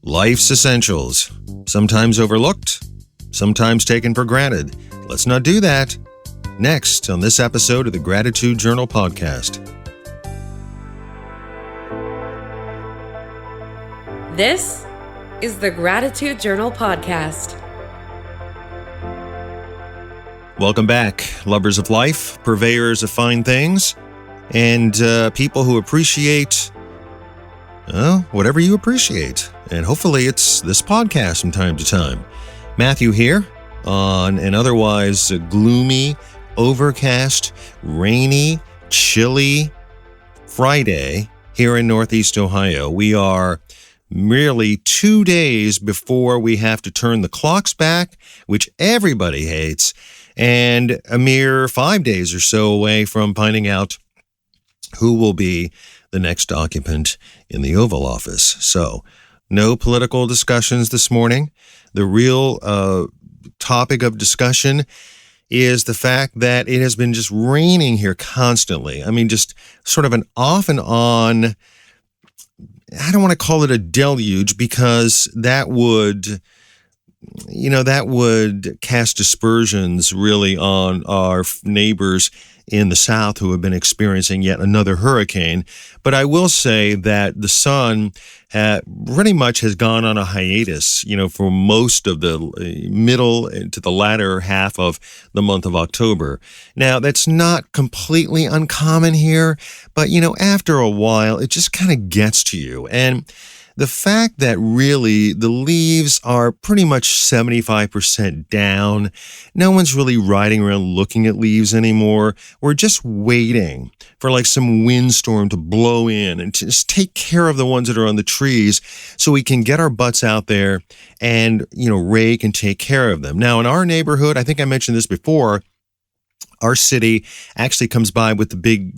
Life's essentials. Sometimes overlooked, sometimes taken for granted. Let's not do that. Next on this episode of the Gratitude Journal podcast. This is the Gratitude Journal podcast. Welcome back, lovers of life, purveyors of fine things, and people who appreciate, whatever you appreciate. And hopefully it's this podcast from time to time. Matthew here on an otherwise gloomy, overcast, rainy, chilly Friday here in Northeast Ohio. We are merely 2 days before we have to turn the clocks back, which everybody hates, and a mere 5 days or so away from finding out who will be the next occupant in the Oval Office. So, no political discussions this morning. The real topic of discussion is the fact that it has been just raining here constantly. I mean, just sort of an off and on, I don't want to call it a deluge because that would cast aspersions really on our neighbors in the south who have been experiencing yet another hurricane. But I will say that the sun pretty much has gone on a hiatus, for most of the middle to the latter half of the month of October. Now, that's not completely uncommon here, but, after a while, it just kind of gets to you. And the fact that really the leaves are pretty much 75% down, no one's really riding around looking at leaves anymore. We're just waiting for like some windstorm to blow in and to just take care of the ones that are on the trees so we can get our butts out there and, rake and take care of them. Now, in our neighborhood, I think I mentioned this before, our city actually comes by with the big,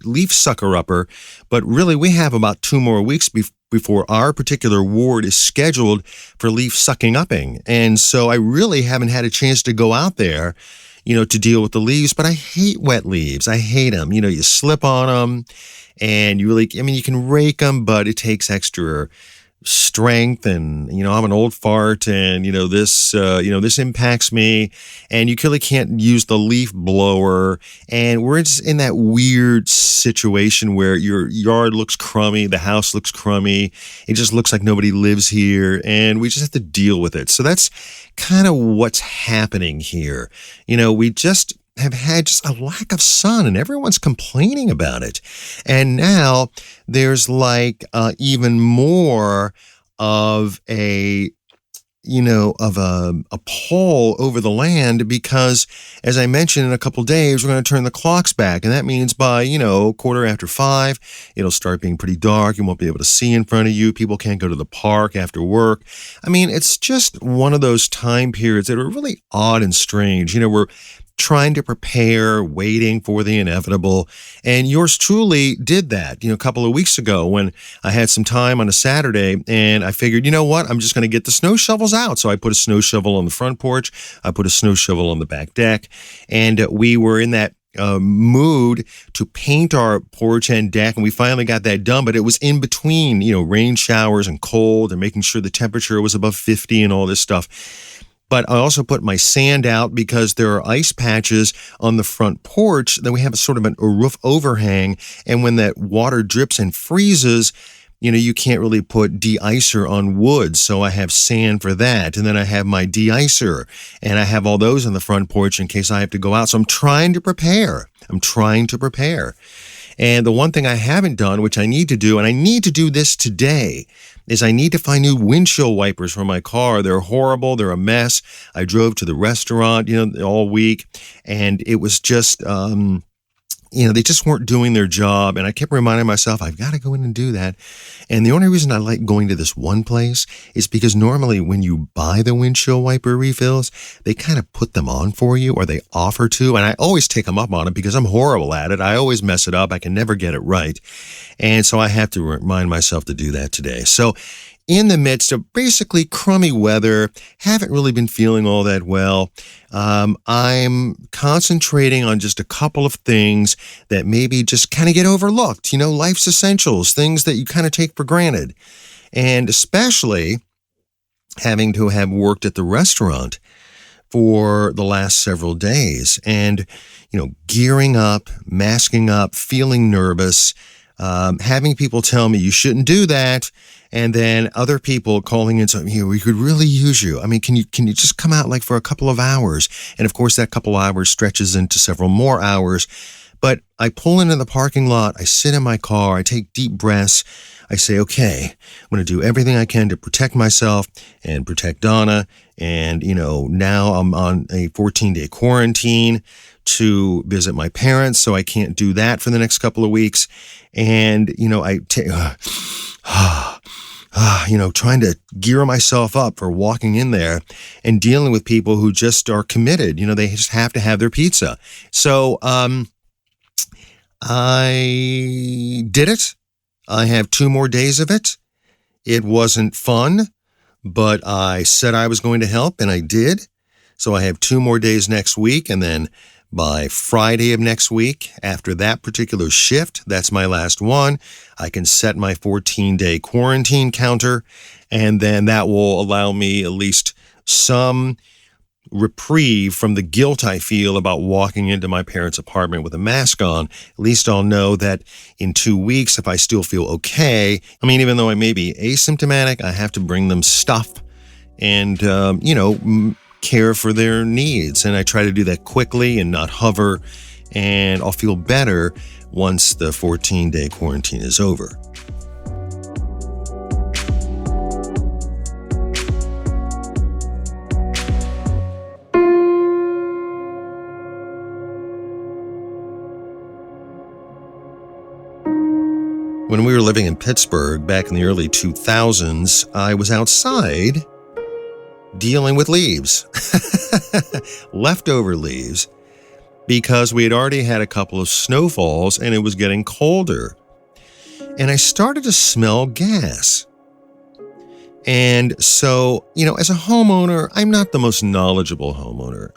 leaf sucker-upper, but really we have about 2 more weeks before our particular ward is scheduled for leaf sucking upping. And so I really haven't had a chance to go out there, to deal with the leaves, but I hate wet leaves. I hate them. You slip on them and you can rake them, but it takes extra strength and, I'm an old fart and, this impacts me and you really can't use the leaf blower. And we're just in that weird situation where your yard looks crummy. The house looks crummy. It just looks like nobody lives here and we just have to deal with it. So that's kind of what's happening here. We just have had just a lack of sun and everyone's complaining about it. And now there's even more of a pall over the land because, as I mentioned, in a couple days, we're going to turn the clocks back. And that means by, 5:15, it'll start being pretty dark. You won't be able to see in front of you. People can't go to the park after work. I mean, it's just one of those time periods that are really odd and strange. We're trying to prepare, waiting for the inevitable. And yours truly did that, a couple of weeks ago when I had some time on a Saturday and I figured, I'm just going to get the snow shovels out. So I put a snow shovel on the front porch. I put a snow shovel on the back deck. And we were in that mood to paint our porch and deck. And we finally got that done, but it was in between, rain showers and cold and making sure the temperature was above 50 and all this stuff. But I also put my sand out because there are ice patches on the front porch. Then we have a sort of a roof overhang. And when that water drips and freezes, you can't really put de-icer on wood. So I have sand for that. And then I have my de-icer. And I have all those on the front porch in case I have to go out. So I'm trying to prepare. And the one thing I haven't done, which I need to do, and I need to do this today, is I need to find new windshield wipers for my car. They're horrible. They're a mess. I drove to the restaurant, all week, and it was just, they just weren't doing their job. And I kept reminding myself, I've got to go in and do that. And the only reason I like going to this one place is because normally when you buy the windshield wiper refills, they kind of put them on for you or they offer to. And I always take them up on it because I'm horrible at it. I always mess it up. I can never get it right. And so I have to remind myself to do that today. So in the midst of basically crummy weather, haven't really been feeling all that well. I'm concentrating on just a couple of things that maybe just kind of get overlooked, life's essentials, things that you kind of take for granted. And especially having to have worked at the restaurant for the last several days and, gearing up, masking up, feeling nervous, having people tell me you shouldn't do that. And then other people calling in saying, we could really use you. I mean, can you just come out like for a couple of hours? And of course, that couple of hours stretches into several more hours. But I pull into the parking lot, I sit in my car, I take deep breaths. I say, okay, I'm going to do everything I can to protect myself and protect Donna. And, now I'm on a 14-day quarantine to visit my parents, so I can't do that for the next couple of weeks. And, trying to gear myself up for walking in there and dealing with people who just are committed. They just have to have their pizza. So I did it. I have 2 more days of it. It wasn't fun, but I said I was going to help, and I did. So I have 2 more days next week, and then by Friday of next week, after that particular shift, that's my last one, I can set my 14-day quarantine counter, and then that will allow me at least some reprieve from the guilt I feel about walking into my parents' apartment with a mask on. At least I'll know that in 2 weeks, if I still feel okay, even though I may be asymptomatic, I have to bring them stuff and, care for their needs. And I try to do that quickly and not hover, and I'll feel better once the 14-day quarantine is over. When we were living in Pittsburgh back in the early 2000s, I was outside dealing with leaves, leftover leaves, because we had already had a couple of snowfalls and it was getting colder. And I started to smell gas. And so, as a homeowner, I'm not the most knowledgeable homeowner.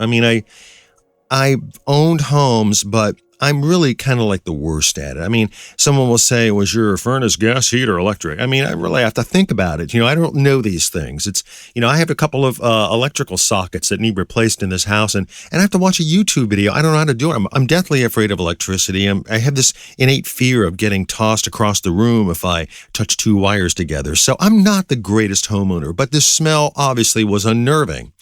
I owned homes, but I'm really kind of like the worst at it. Someone will say, was your furnace gas, heat, or electric? I really have to think about it. I don't know these things. It's, I have a couple of electrical sockets that need replaced in this house, and I have to watch a YouTube video. I don't know how to do it. I'm deathly afraid of electricity. I have this innate fear of getting tossed across the room if I touch 2 wires together. So I'm not the greatest homeowner, but this smell obviously was unnerving.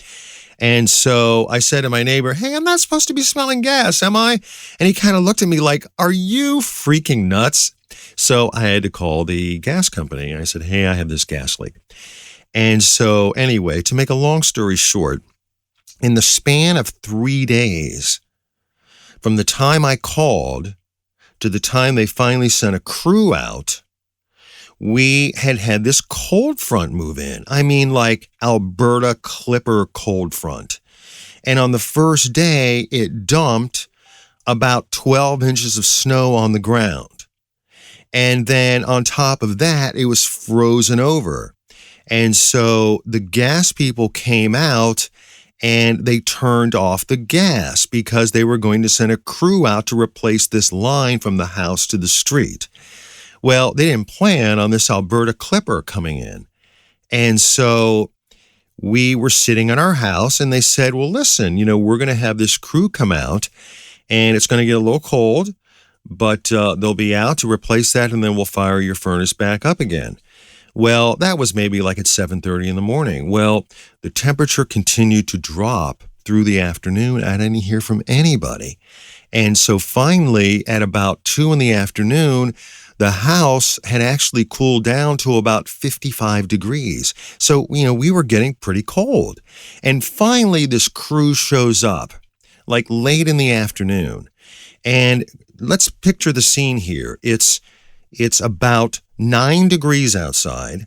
And so I said to my neighbor, hey, I'm not supposed to be smelling gas, am I? And he kind of looked at me like, are you freaking nuts? So I had to call the gas company. I said, hey, I have this gas leak. And so anyway, to make a long story short, in the span of 3 days, from the time I called to the time they finally sent a crew out, we had this cold front move in. Like Alberta Clipper cold front. And on the first day, it dumped about 12 inches of snow on the ground. And then on top of that, it was frozen over. And so the gas people came out and they turned off the gas because they were going to send a crew out to replace this line from the house to the street. Well, they didn't plan on this Alberta Clipper coming in. And so we were sitting in our house and they said, well, listen, we're going to have this crew come out and it's going to get a little cold, but they'll be out to replace that and then we'll fire your furnace back up again. Well, that was maybe like at 7:30 in the morning. Well, the temperature continued to drop through the afternoon. I didn't hear from anybody. And so finally, at about 2 in the afternoon, the house had actually cooled down to about 55 degrees. So, we were getting pretty cold. And finally, this crew shows up, like late in the afternoon. And let's picture the scene here. It's about 9 degrees outside.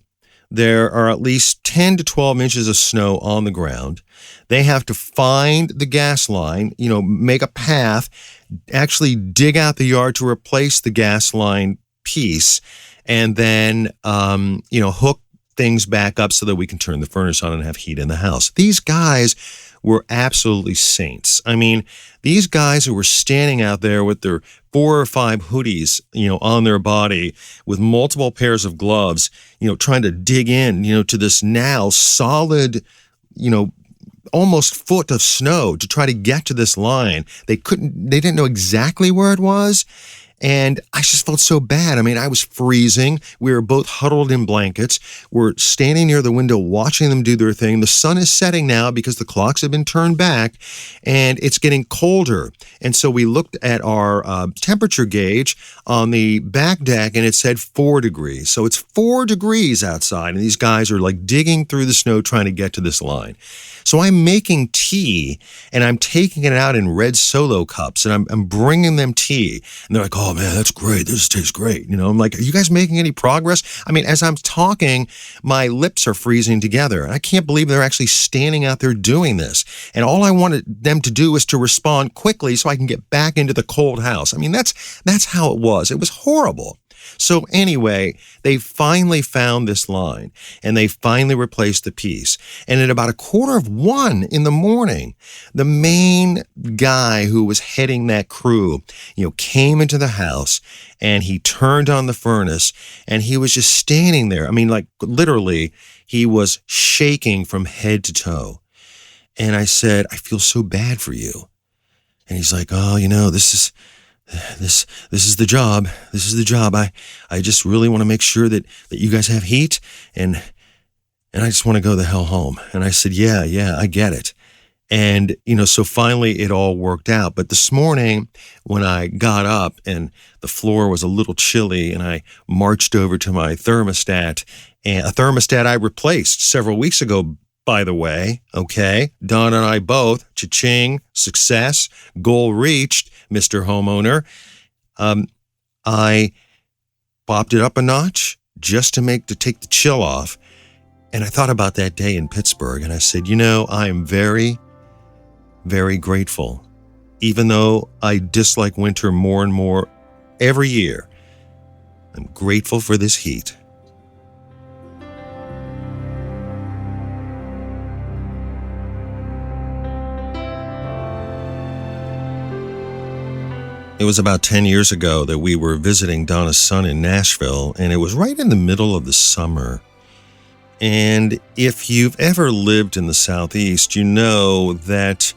There are at least 10 to 12 inches of snow on the ground. They have to find the gas line, make a path, actually dig out the yard to replace the gas line piece, and then, hook things back up so that we can turn the furnace on and have heat in the house. These guys were absolutely saints. I mean, these guys who were standing out there with their 4 or 5 hoodies, on their body with multiple pairs of gloves, trying to dig in, to this now solid, almost foot of snow to try to get to this line. They didn't know exactly where it was. And I just felt so bad. I mean, I was freezing. We were both huddled in blankets. We're standing near the window watching them do their thing. The sun is setting now because the clocks have been turned back and it's getting colder. And so we looked at our temperature gauge on the back deck and it said 4 degrees. So it's 4 degrees outside and these guys are like digging through the snow trying to get to this line. So I'm making tea and I'm taking it out in red Solo cups and I'm bringing them tea. And they're like, oh man, that's great. This tastes great. I'm like, are you guys making any progress? I mean, as I'm talking, my lips are freezing together. I can't believe they're actually standing out there doing this. And all I wanted them to do was to respond quickly so I can get back into the cold house. I mean, that's how it was. It was horrible. So anyway, they finally found this line and they finally replaced the piece. And at about 1:15 in the morning, the main guy who was heading that crew, came into the house and he turned on the furnace and he was just standing there. I mean, like literally he was shaking from head to toe. And I said, I feel so bad for you. And he's like, oh, this is the job. This is the job. I just really want to make sure that you guys have heat and I just want to go the hell home. And I said, yeah, I get it. And, so finally it all worked out. But this morning when I got up and the floor was a little chilly and I marched over to my thermostat, and a thermostat I replaced several weeks ago, by the way, okay? Don and I both, cha-ching, success, goal reached, Mr. Homeowner. I popped it up a notch just to take the chill off. And I thought about that day in Pittsburgh and I said, I am very, very grateful. Even though I dislike winter more and more every year, I'm grateful for this heat. It was about 10 years ago that we were visiting Donna's son in Nashville, and it was right in the middle of the summer. And if you've ever lived in the Southeast, you know that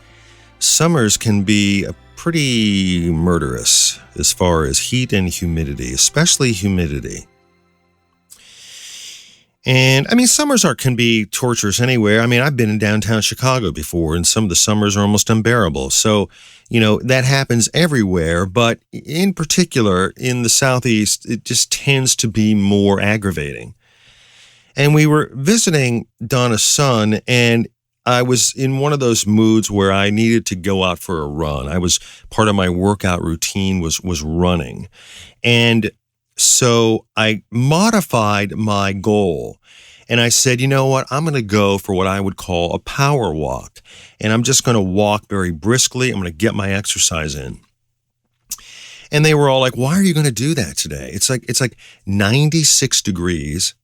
summers can be pretty murderous as far as heat and humidity, especially humidity. And I mean, summers can be torturous anywhere. I mean, I've been in downtown Chicago before, and some of the summers are almost unbearable. So, that happens everywhere, but in particular in the Southeast, it just tends to be more aggravating. And we were visiting Donna's son, and I was in one of those moods where I needed to go out for a run. Part of my workout routine was running. And so I modified my goal and I said, you know what? I'm going to go for what I would call a power walk. And I'm just going to walk very briskly. I'm going to get my exercise in. And they were all like, why are you going to do that today? It's like 96 degrees.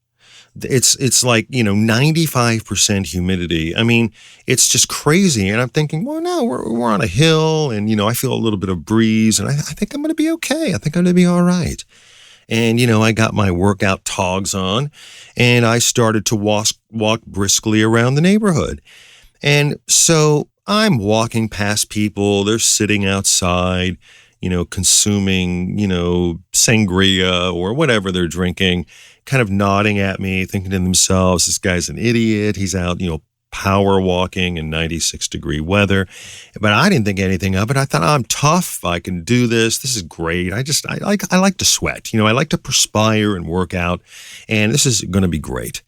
It's like, 95% humidity. I mean, it's just crazy. And I'm thinking, well, no, we're on a hill and, I feel a little bit of breeze and I think I'm going to be okay. I think I'm going to be all right. And, I got my workout togs on and I started to walk briskly around the neighborhood. And so I'm walking past people. They're sitting outside, consuming, sangria or whatever they're drinking, kind of nodding at me, thinking to themselves, this guy's an idiot. He's out, power walking in 96-degree weather. But I didn't think anything of it. I thought, I'm tough. I can do this. This is great. I like to sweat. I like to perspire and work out. And this is going to be great.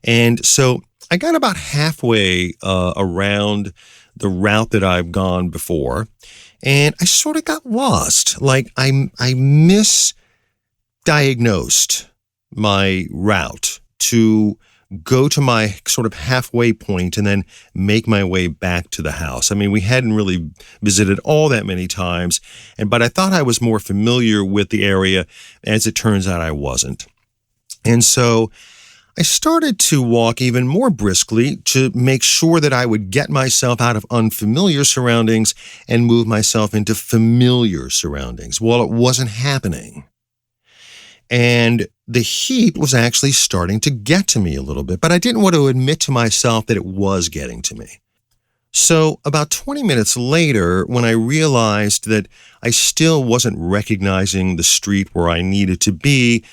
And so I got about halfway around the route that I've gone before. And I sort of got lost. Like I misdiagnosed my route to go to my sort of halfway point and then make my way back to the house. I mean, we hadn't really visited all that many times, but I thought I was more familiar with the area. As it turns out, I wasn't. And so I started to walk even more briskly to make sure that I would get myself out of unfamiliar surroundings and move myself into familiar surroundings. Well, it wasn't happening. And the heat was actually starting to get to me a little bit, but I didn't want to admit to myself that it was getting to me. So about 20 minutes later, when I realized that I still wasn't recognizing the street where I needed to be,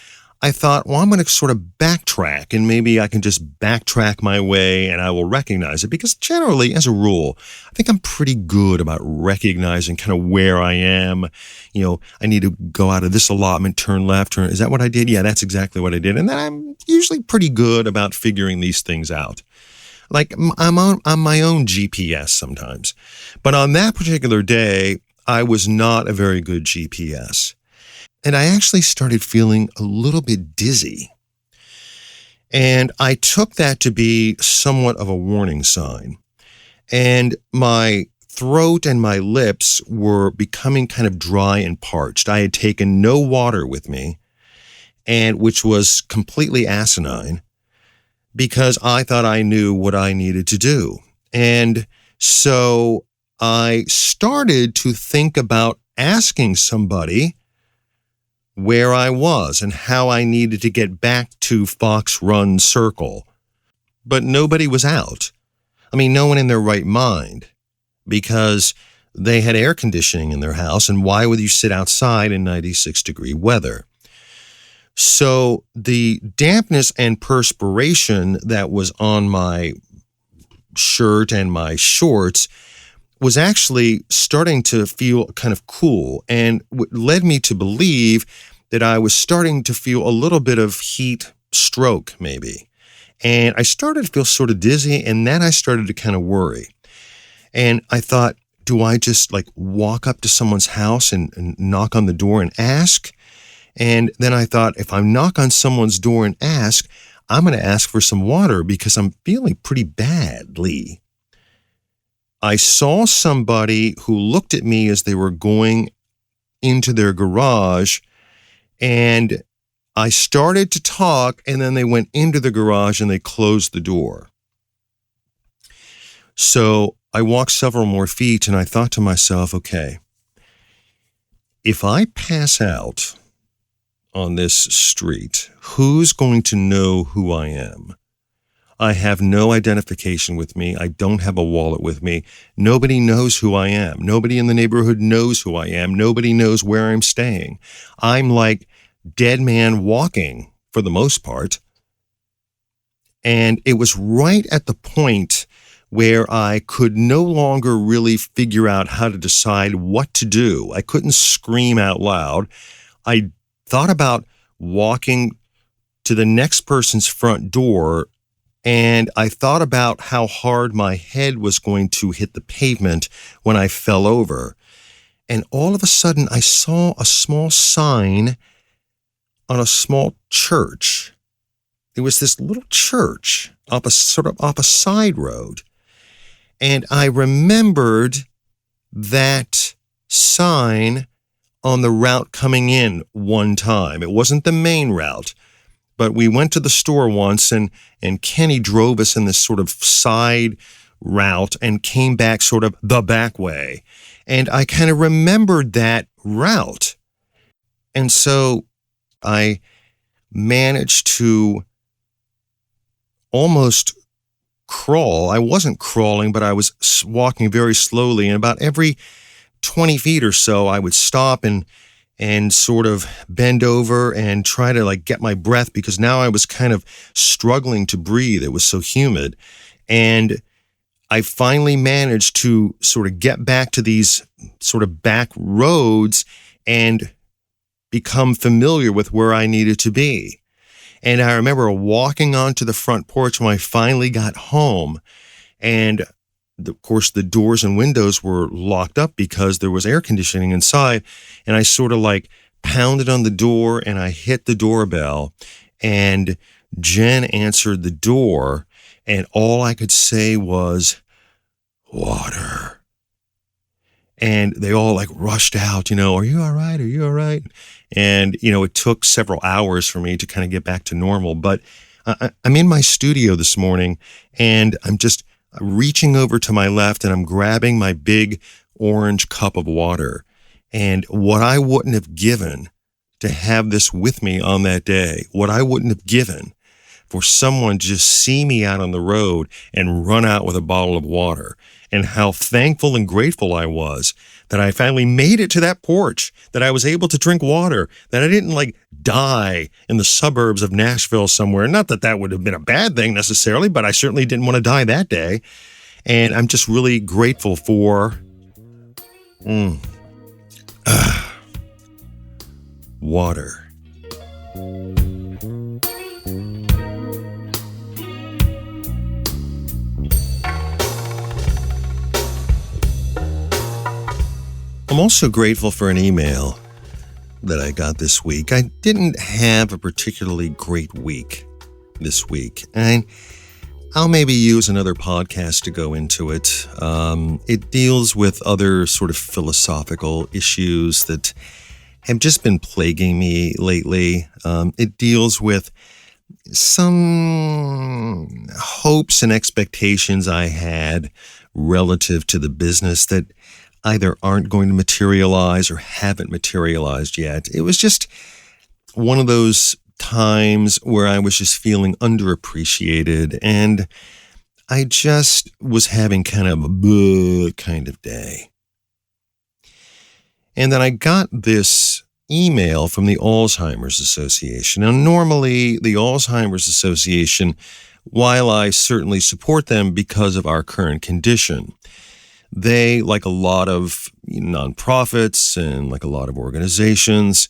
I thought, well, I'm going to sort of backtrack, and maybe I can just backtrack my way and I will recognize it. Because generally, as a rule, I think I'm pretty good about recognizing kind of where I am. I need to go out of this allotment, turn left, is that what I did? Yeah, that's exactly what I did. And then I'm usually pretty good about figuring these things out. Like I'm my own GPS sometimes. But on that particular day, I was not a very good GPS. And I actually started feeling a little bit dizzy. And I took that to be somewhat of a warning sign. And my throat and my lips were becoming kind of dry and parched. I had taken no water with me, and which was completely asinine because I thought I knew what I needed to do. And so I started to think about asking somebody where I was and how I needed to get back to Fox Run Circle. But nobody was out. I mean, no one in their right mind, because they had air conditioning in their house, and why would you sit outside in 96-degree weather? So the dampness and perspiration that was on my shirt and my shorts was actually starting to feel kind of cool, and led me to believe that I was starting to feel a little bit of heat stroke maybe. And I started to feel sort of dizzy, and then I started to kind of worry. And I thought, do I just walk up to someone's house and knock on the door and ask? And then I thought, if I knock on someone's door and ask, I'm going to ask for some water because I'm feeling pretty badly. I saw somebody who looked at me as they were going into their garage, and I started to talk, and then they went into the garage and they closed the door. So I walked several more feet and I thought to myself, okay, if I pass out on this street, who's going to know who I am? I have no identification with me. I don't have a wallet with me. Nobody knows who I am. Nobody in the neighborhood knows who I am. Nobody knows where I'm staying. I'm like dead man walking for the most part. And it was right at the point where I could no longer really figure out how to decide what to do. I couldn't scream out loud. I thought about walking to the next person's front door, and I thought about how hard my head was going to hit the pavement when I fell over. And all of a sudden, I saw a small sign on a small church. There was this little church off a side road. And I remembered that sign on the route coming in one time. It wasn't the main route, but we went to the store once, and Kenny drove us in this sort of side route and came back sort of the back way. And I kind of remembered that route. And so I managed to almost crawl. I wasn't crawling, but I was walking very slowly. And about every 20 feet or so, I would stop and sort of bend over and try to get my breath, because now I was kind of struggling to breathe. It was so humid. And I finally managed to sort of get back to these sort of back roads and become familiar with where I needed to be. And I remember walking onto the front porch when I finally got home, and of course, the doors and windows were locked up because there was air conditioning inside. And I sort of pounded on the door, and I hit the doorbell, and Jen answered the door. And all I could say was, water. And they all rushed out, are you all right? Are you all right? And, it took several hours for me to kind of get back to normal. But I'm in my studio this morning, and I'm just reaching over to my left, and I'm grabbing my big orange cup of water. And what I wouldn't have given to have this with me on that day, what I wouldn't have given for someone to just see me out on the road and run out with a bottle of water, and how thankful and grateful I was that I finally made it to that porch, that I was able to drink water, that I didn't die in the suburbs of Nashville somewhere. Not that that would have been a bad thing necessarily, but I certainly didn't want to die that day. And I'm just really grateful for water. I'm also grateful for an email that I got this week. I didn't have a particularly great week this week, and I'll maybe use another podcast to go into it. It deals with other sort of philosophical issues that have just been plaguing me lately. It deals with some hopes and expectations I had relative to the business that either aren't going to materialize or haven't materialized yet. It was just one of those times where I was just feeling underappreciated, and I just was having kind of a bleh kind of day. And then I got this email from the Alzheimer's Association. Now, normally the Alzheimer's Association, while I certainly support them because of our current condition, they, like a lot of nonprofits and like a lot of organizations,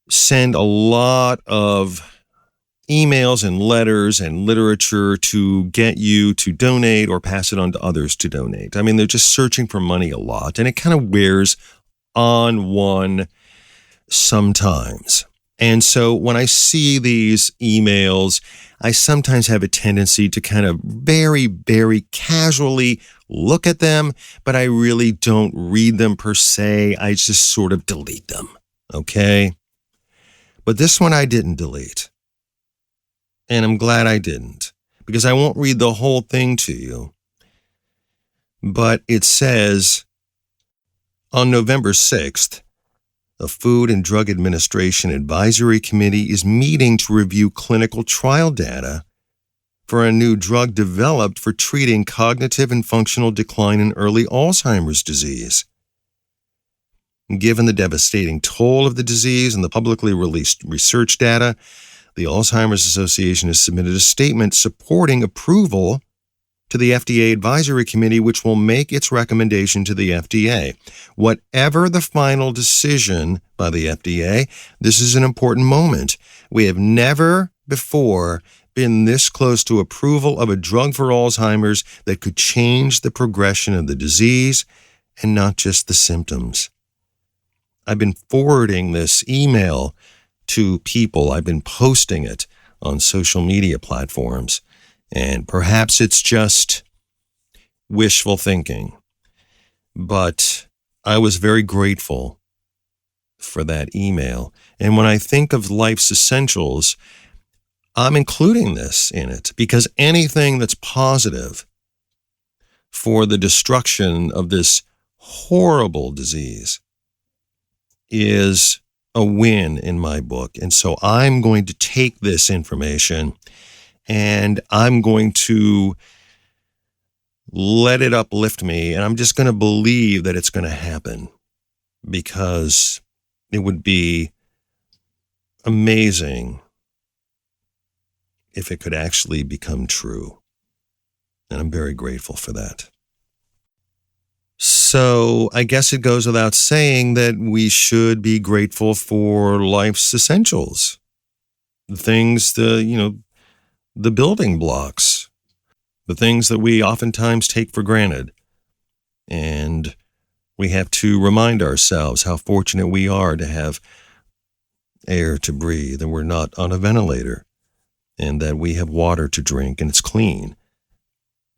send a lot of emails and letters and literature to get you to donate or pass it on to others to donate. I mean, they're just searching for money a lot, and it kind of wears on one sometimes. And so when I see these emails, I sometimes have a tendency to kind of very, very casually look at them, but I really don't read them per se. I just sort of delete them, okay? But this one I didn't delete. And I'm glad I didn't, because I won't read the whole thing to you. But it says, on November 6th, the Food and Drug Administration Advisory Committee is meeting to review clinical trial data for a new drug developed for treating cognitive and functional decline in early Alzheimer's disease. Given the devastating toll of the disease and the publicly released research data, the Alzheimer's Association has submitted a statement supporting approval to the FDA Advisory Committee, which will make its recommendation to the FDA. Whatever the final decision by the FDA, this is an important moment. We have never before been this close to approval of a drug for Alzheimer's that could change the progression of the disease and not just the symptoms. I've been forwarding this email to people. I've been posting it on social media platforms. And perhaps it's just wishful thinking, but I was very grateful for that email. And when I think of life's essentials, I'm including this in it because anything that's positive for the destruction of this horrible disease is a win in my book. And so I'm going to take this information and I'm going to let it uplift me, and I'm just going to believe that it's going to happen because it would be amazing if it could actually become true. And I'm very grateful for that. So I guess it goes without saying that we should be grateful for life's essentials. The things, the building blocks, the things that we oftentimes take for granted. And we have to remind ourselves how fortunate we are to have air to breathe and we're not on a ventilator, and that we have water to drink and it's clean,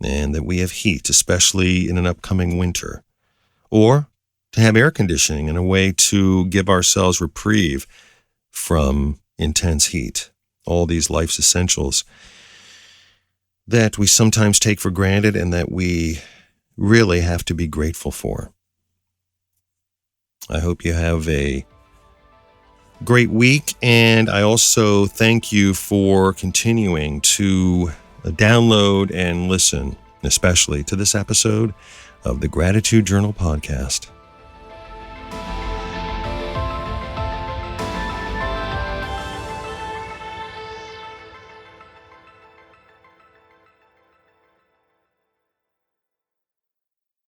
and that we have heat, especially in an upcoming winter, or to have air conditioning in a way to give ourselves reprieve from intense heat. all these life's essentials that we sometimes take for granted and that we really have to be grateful for. I hope you have a great week, and I also thank you for continuing to download and listen, especially to this episode of the Gratitude Journal podcast.